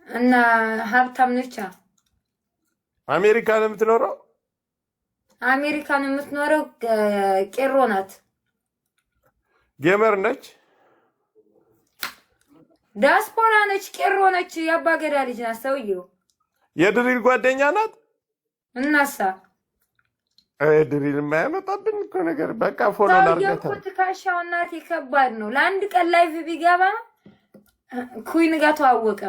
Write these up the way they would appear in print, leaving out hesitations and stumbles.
እና ሀብታም ነች። አሜሪካ ነው የምትኖረው። አሜሪካ ነው የምትኖረው። ቄሮ ናት። ጌመር ነች። ዳስፖራ ነች። ቄሮ ነች። የአባገዳ ልጅ ናት። ሰውየው የድሪል ጓደኛ ናት። እናሳ ድሪል የማያመጣብን እኮ ነገር በቃ ፎሎ ላርገታ። ሰውየው ትካሻው እናቴ ከባድ ነው። ለአንድ ቀን ላይቭ ቢገባ ኩይን ጋር ተዋወቀ።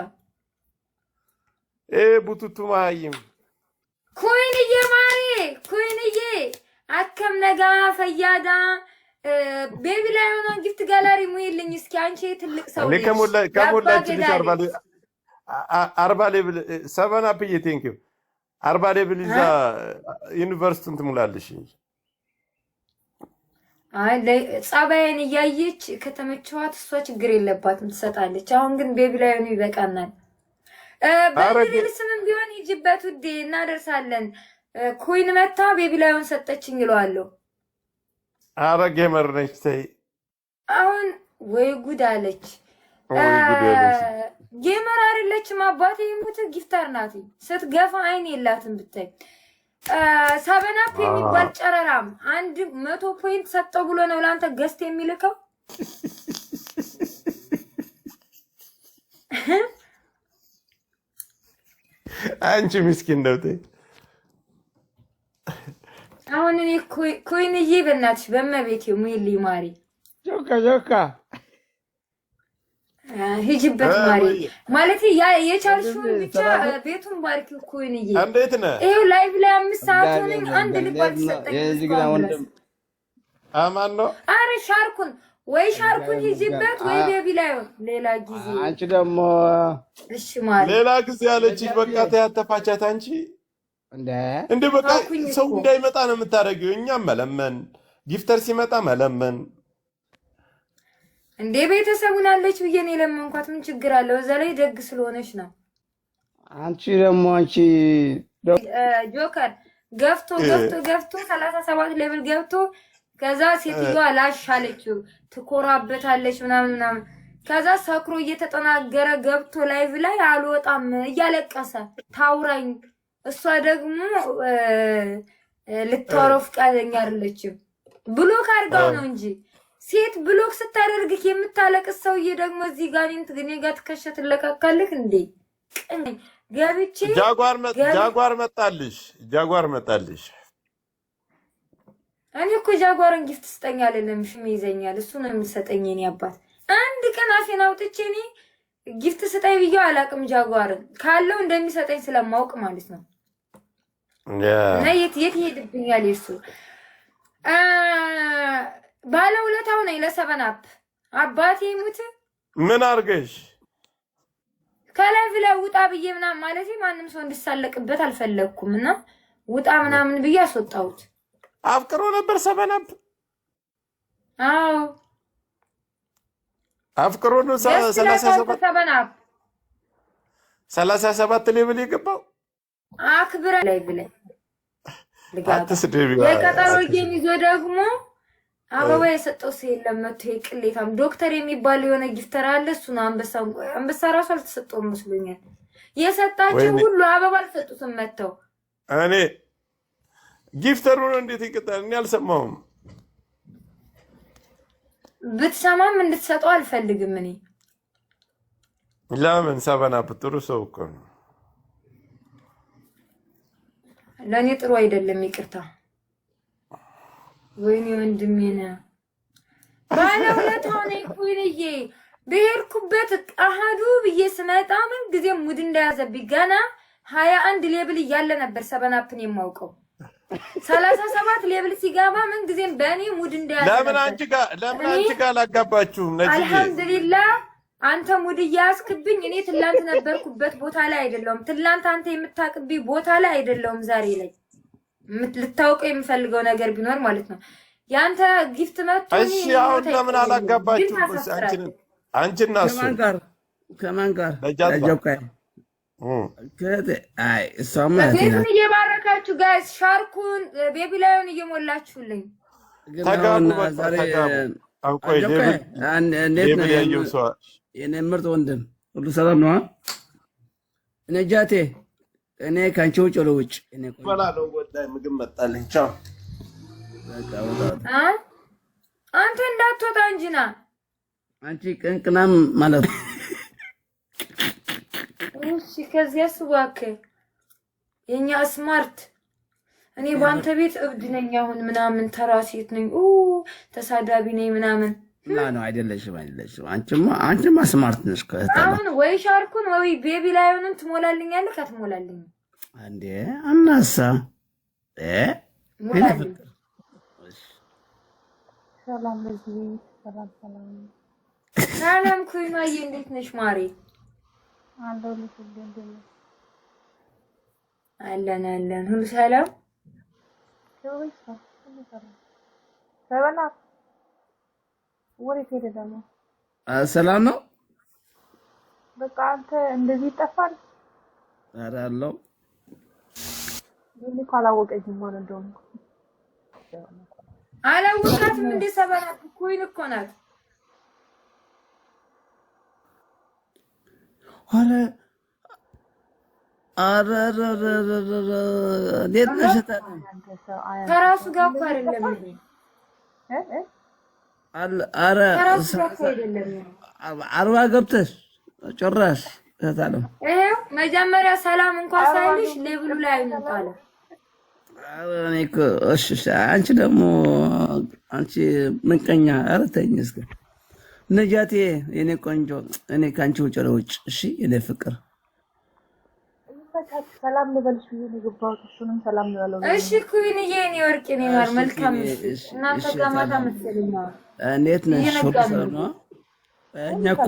ቡቱቱ ማይም ኩይንዬ ማሪ ኩይንዬ አከም ነጋ ፈያዳ ቤቢ ላይ ሆኖ ጊፍት ጋላሪ ሙይልኝ እስኪ አንቺ ትልቅ ሰው ነሽ። ከሞላችልሽ 40 ሌብል 7 አፕዬ ቴንኪው 40 ሌብል ይዛ ዩኒቨርሲቲን ትሙላለሽ። አይ ጸባይን እያየች ከተመቸዋት እሷ ችግር የለባትም ትሰጣለች። አሁን ግን ቤቢ ላይ ሆኖ ይበቃናል። በድሪል ስምም ቢሆን ይጅበት ውዴ እናደርሳለን። ኩይን መታ ቤቢ ላይ ሆን ሰጠችኝ ይለዋለሁ። አረ ጌመር ነች ተይ። አሁን ወይ ጉድ አለች። ጌመር አይደለችም አባቴ ይሙት ጊፍተር ናት። ስትገፋ አይን የላትም ብታይ። ሳበናፕ የሚባል ጨረራም 100 ፖይንት ሰጠው ብሎ ነው ላንተ ገስት የሚልከው። አንቺ ምስኪን ነው ተይ። አሁን እኔ ኮይንዬ በእናትሽ በመቤቴ ሙይልኝ ማሪ ጆካ ሂጅበት ማሪ ማለት የቻልሽውን ብቻ ቤቱን ባርኪ። ኮይንዬ እንዴት ነህ? ይሄው ላይቭ ላይ 5 ሰዓት ሆነኝ አንድ ልባት ሰጠኝ። አማን ነው። አረ ሻርኩን ወይ ሻርኩን ሂጅበት ወይ ቤቢ ላይ ሌላ ጊዜ። አንቺ ደግሞ እሺ ማሪ ሌላ ጊዜ አለችሽ። በቃ ተያተፋቻት አንቺ እንደ በቃ ሰው እንዳይመጣ ነው የምታደርጊው። እኛም መለመን ጊፍተር ሲመጣ መለመን እንዴ ቤተሰቡን አለች ብዬ ነው የለመንኳት። ምን ችግር አለው? እዛ ላይ ደግ ስለሆነች ነው። አንቺ ደግሞ ጆከር ገፍቶ 37 ሌቭል ገብቶ ከዛ ሴትዮዋ ላሽ አለችው ትኮራበታለች ምናምን። ከዛ ሰክሮ እየተጠናገረ ገብቶ ላይቭ ላይ አልወጣም እያለቀሰ ታውራኝ። እሷ ደግሞ ልታወራው ፈቃደኛ አይደለችም። ብሎክ አድርጋው ነው እንጂ ሴት ብሎክ ስታደርግህ የምታለቅስ ሰውዬ ደግሞ እዚህ ጋር እኔ ጋር ትከሸትለካካልህ እንዴ? ገብቼ ጃጓር መጣልሽ። እኔ እኮ ጃጓርን ጊፍት ስጠኝ አለለም ሽሜ ይዘኛል። እሱ ነው የሚሰጠኝ የኔ አባት። አንድ ቀን አፌን አውጥቼ እኔ ጊፍት ስጠኝ ብዬው አላቅም። ጃጓርን ካለው እንደሚሰጠኝ ስለማውቅ ማለት ነው። እና የት ይሄድብኛል የሱ ባለውለታው ነኝ ለሰበናፕ አባቴ ሙት። ምን አርገሽ ከላይቭ ላይ ውጣ ብዬ ምናምን ማለት ማንም ሰው እንድሳለቅበት አልፈለኩም እና ውጣ ምናምን ብዬ አስወጣሁት። አፍቅሮ ነበር ሰበናፕ። አዎ አፍቅሮ ነው 37 ሌብል የገባው አክብረ ላይቭ ላይ አትስደቢ። የቀጠሮ ጌም ይዞ ደግሞ አበባ የሰጠው ሰው የለም። መቶ ቅሌታም ዶክተር የሚባል የሆነ ጊፍተር አለ። እሱ ነው አንበሳ ራሱ አልተሰጠውም መስሎኛል። የሰጣቸው ሁሉ አበባ አልሰጡትም መተው። እኔ ጊፍተሩ ነው እንዴት ይቀጣል? እኔ አልሰማሁም። ብትሰማም እንድትሰጠው አልፈልግም እኔ። ለምን? ሰበናፕ ጥሩ ሰው እኮ ነው። ለእኔ ጥሩ አይደለም። ይቅርታ ወይኔ ወንድሜ ነህ። ባለውለታው ነኝ ኩይንዬ። በሄድኩበት አሃዱ ብዬ ስመጣ ምን ጊዜም ሙድ እንዳያዘብኝ ገና 21 ሌብል እያለ ነበር ሰበናፕን የማውቀው። 37 ሌብል ሲገባ ምን ጊዜም በእኔ ሙድ እንዳያዘ። ለምን አንቺ ጋር አላጋባችሁም? ነጂ አልሐምዱሊላህ አንተ ሙድ እያስክብኝ። እኔ ትላንት ነበርኩበት ቦታ ላይ አይደለሁም። ትላንት አንተ የምታቅብኝ ቦታ ላይ አይደለሁም። ዛሬ ላይ ልታውቀው የምፈልገው ነገር ቢኖር ማለት ነው ያንተ ጊፍት መጥቶ። እሺ አሁን ለምን አላጋባችሁም? አንቺና እሱ ከማን ጋር ቤቱን እየባረካችሁ ጋይስ፣ ሻርኩን ቤቢ ላዩን እየሞላችሁልኝ ተጋቡ። የኔ ምርጥ ወንድም ሁሉ ሰላም ነው? ነጃቴ እኔ ካንቺ ውጭ ለውጭ እኔ በላለው ወዳይ ምግብ መጣልኝ። ቻው በቃ ወጣ። አንተ እንዳትወጣ እንጂ ና። አንቺ ቅንቅናም ማለት እሺ ከዚያስ እባክህ የኛ ስማርት እኔ በአንተ ቤት እብድ ነኝ አሁን ምናምን ተራ ሴት ነኝ ተሳዳቢ ነኝ ምናምን ነው አይደለሽም አንቺማ ስማርት ነሽ አሁን ወይ ሻርኩን ወይ ቤቢ ላይሆንን ትሞላልኛለህ ካትሞላልኝ አንዴ አናሳ ሞላልኝ ሰላም ለዚህ ሰላም ኩይማዬ እንዴት ነሽ ማሪ አለሁልሽ አለን ሁሉ ሰላም ሰላም ነው በቃ አንተ እንደዚህ ይጠፋል ኧረ አለው ምን ካላወቀኝ ማለት ነው አላወቃትም እንደ ሰበናት ኮይን እኮ ናት ኧረ እንዴት ነሽ ከራሱ ጋር እኮ አይደለም ኧረ ከራሱ ጋር እኮ አይደለም አርባ ገብተሽ ጭራሽ እታለም ይሄው መጀመሪያ ሰላም እንኳን ሳይልሽ ሌብሉ ላይ አይንጣለ እኔ እኮ እሺ አንቺ ደግሞ አንቺ ምንቀኛ ኧረ ተይኝ እስኪ ነጃቴ የኔ ቆንጆ እኔ ካንቺ ውጭ ለውጭ እሺ የኔ ፍቅር ሰላም ልበልሽ ነው የገባሁት እሱንም ሰላም ልበለው እሺ ኩይንዬ የኔ ወርቅ የኔ ማር መልካም እናንተ ጋር ማታ መሰለኝ እንዴት ነሽ ነው እኛ እኮ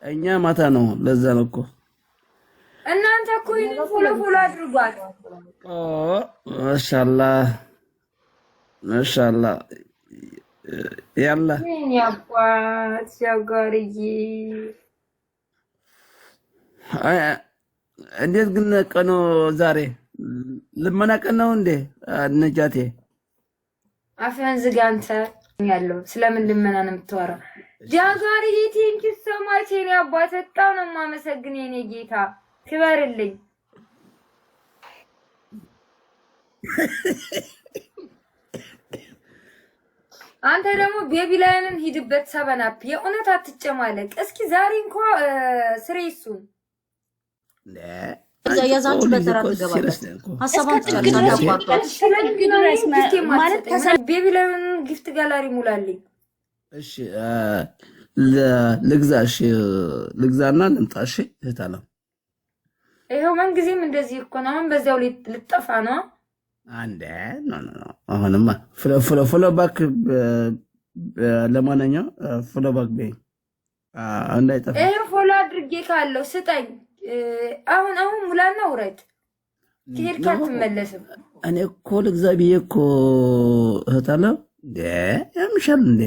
እኛ ማታ ነው ለዛ ነው እኮ እናንተ ኩይን ፎሎ አድርጓት ማሻአላህ ያላ የኔ አባት ሻጋሪዬ እንዴት ግን ቀኑ ዛሬ ልመና ቀን ነው እንዴ ነጃቴ አፈን ዝጋ አንተ ያለው ስለምን ልመና ነው የምትወራው ጃጋሪዬ ቴንኪ ሶ ማች የኔ አባት በጣም ነው የማመሰግን የኔ ጌታ ክበርልኝ አንተ ደግሞ ቤቢ ላይንን ሂድበት ሰበናፕ የእውነት አትጨማለቅ እስኪ ዛሬ እንኳን ስሬሱን ያዛችሁ በተራ ተገባለች ሐሳባችሁ ማለት ቤቢ ላይንን ጊፍት ጋላሪ ሙላልኝ እሺ ልግዛሽ ልግዛና ልምጣሽ እህታለ ይሄው ማን ጊዜም እንደዚህ እኮ ነው አሁን በዛው ልጠፋ ነው አንዴ ኖ አሁንማ ፍሎ ባክ ለማንኛው ፍሎ ባክ በይ እንዳይጠፋ ይሄ ፎሎ አድርጌ ካለው ስጠኝ አሁን ሙላና ውረድ ከሄድክ አትመለስም እኔ እኮ ልግዛ ብዬ እኮ እህታለ ያምሻል እንዴ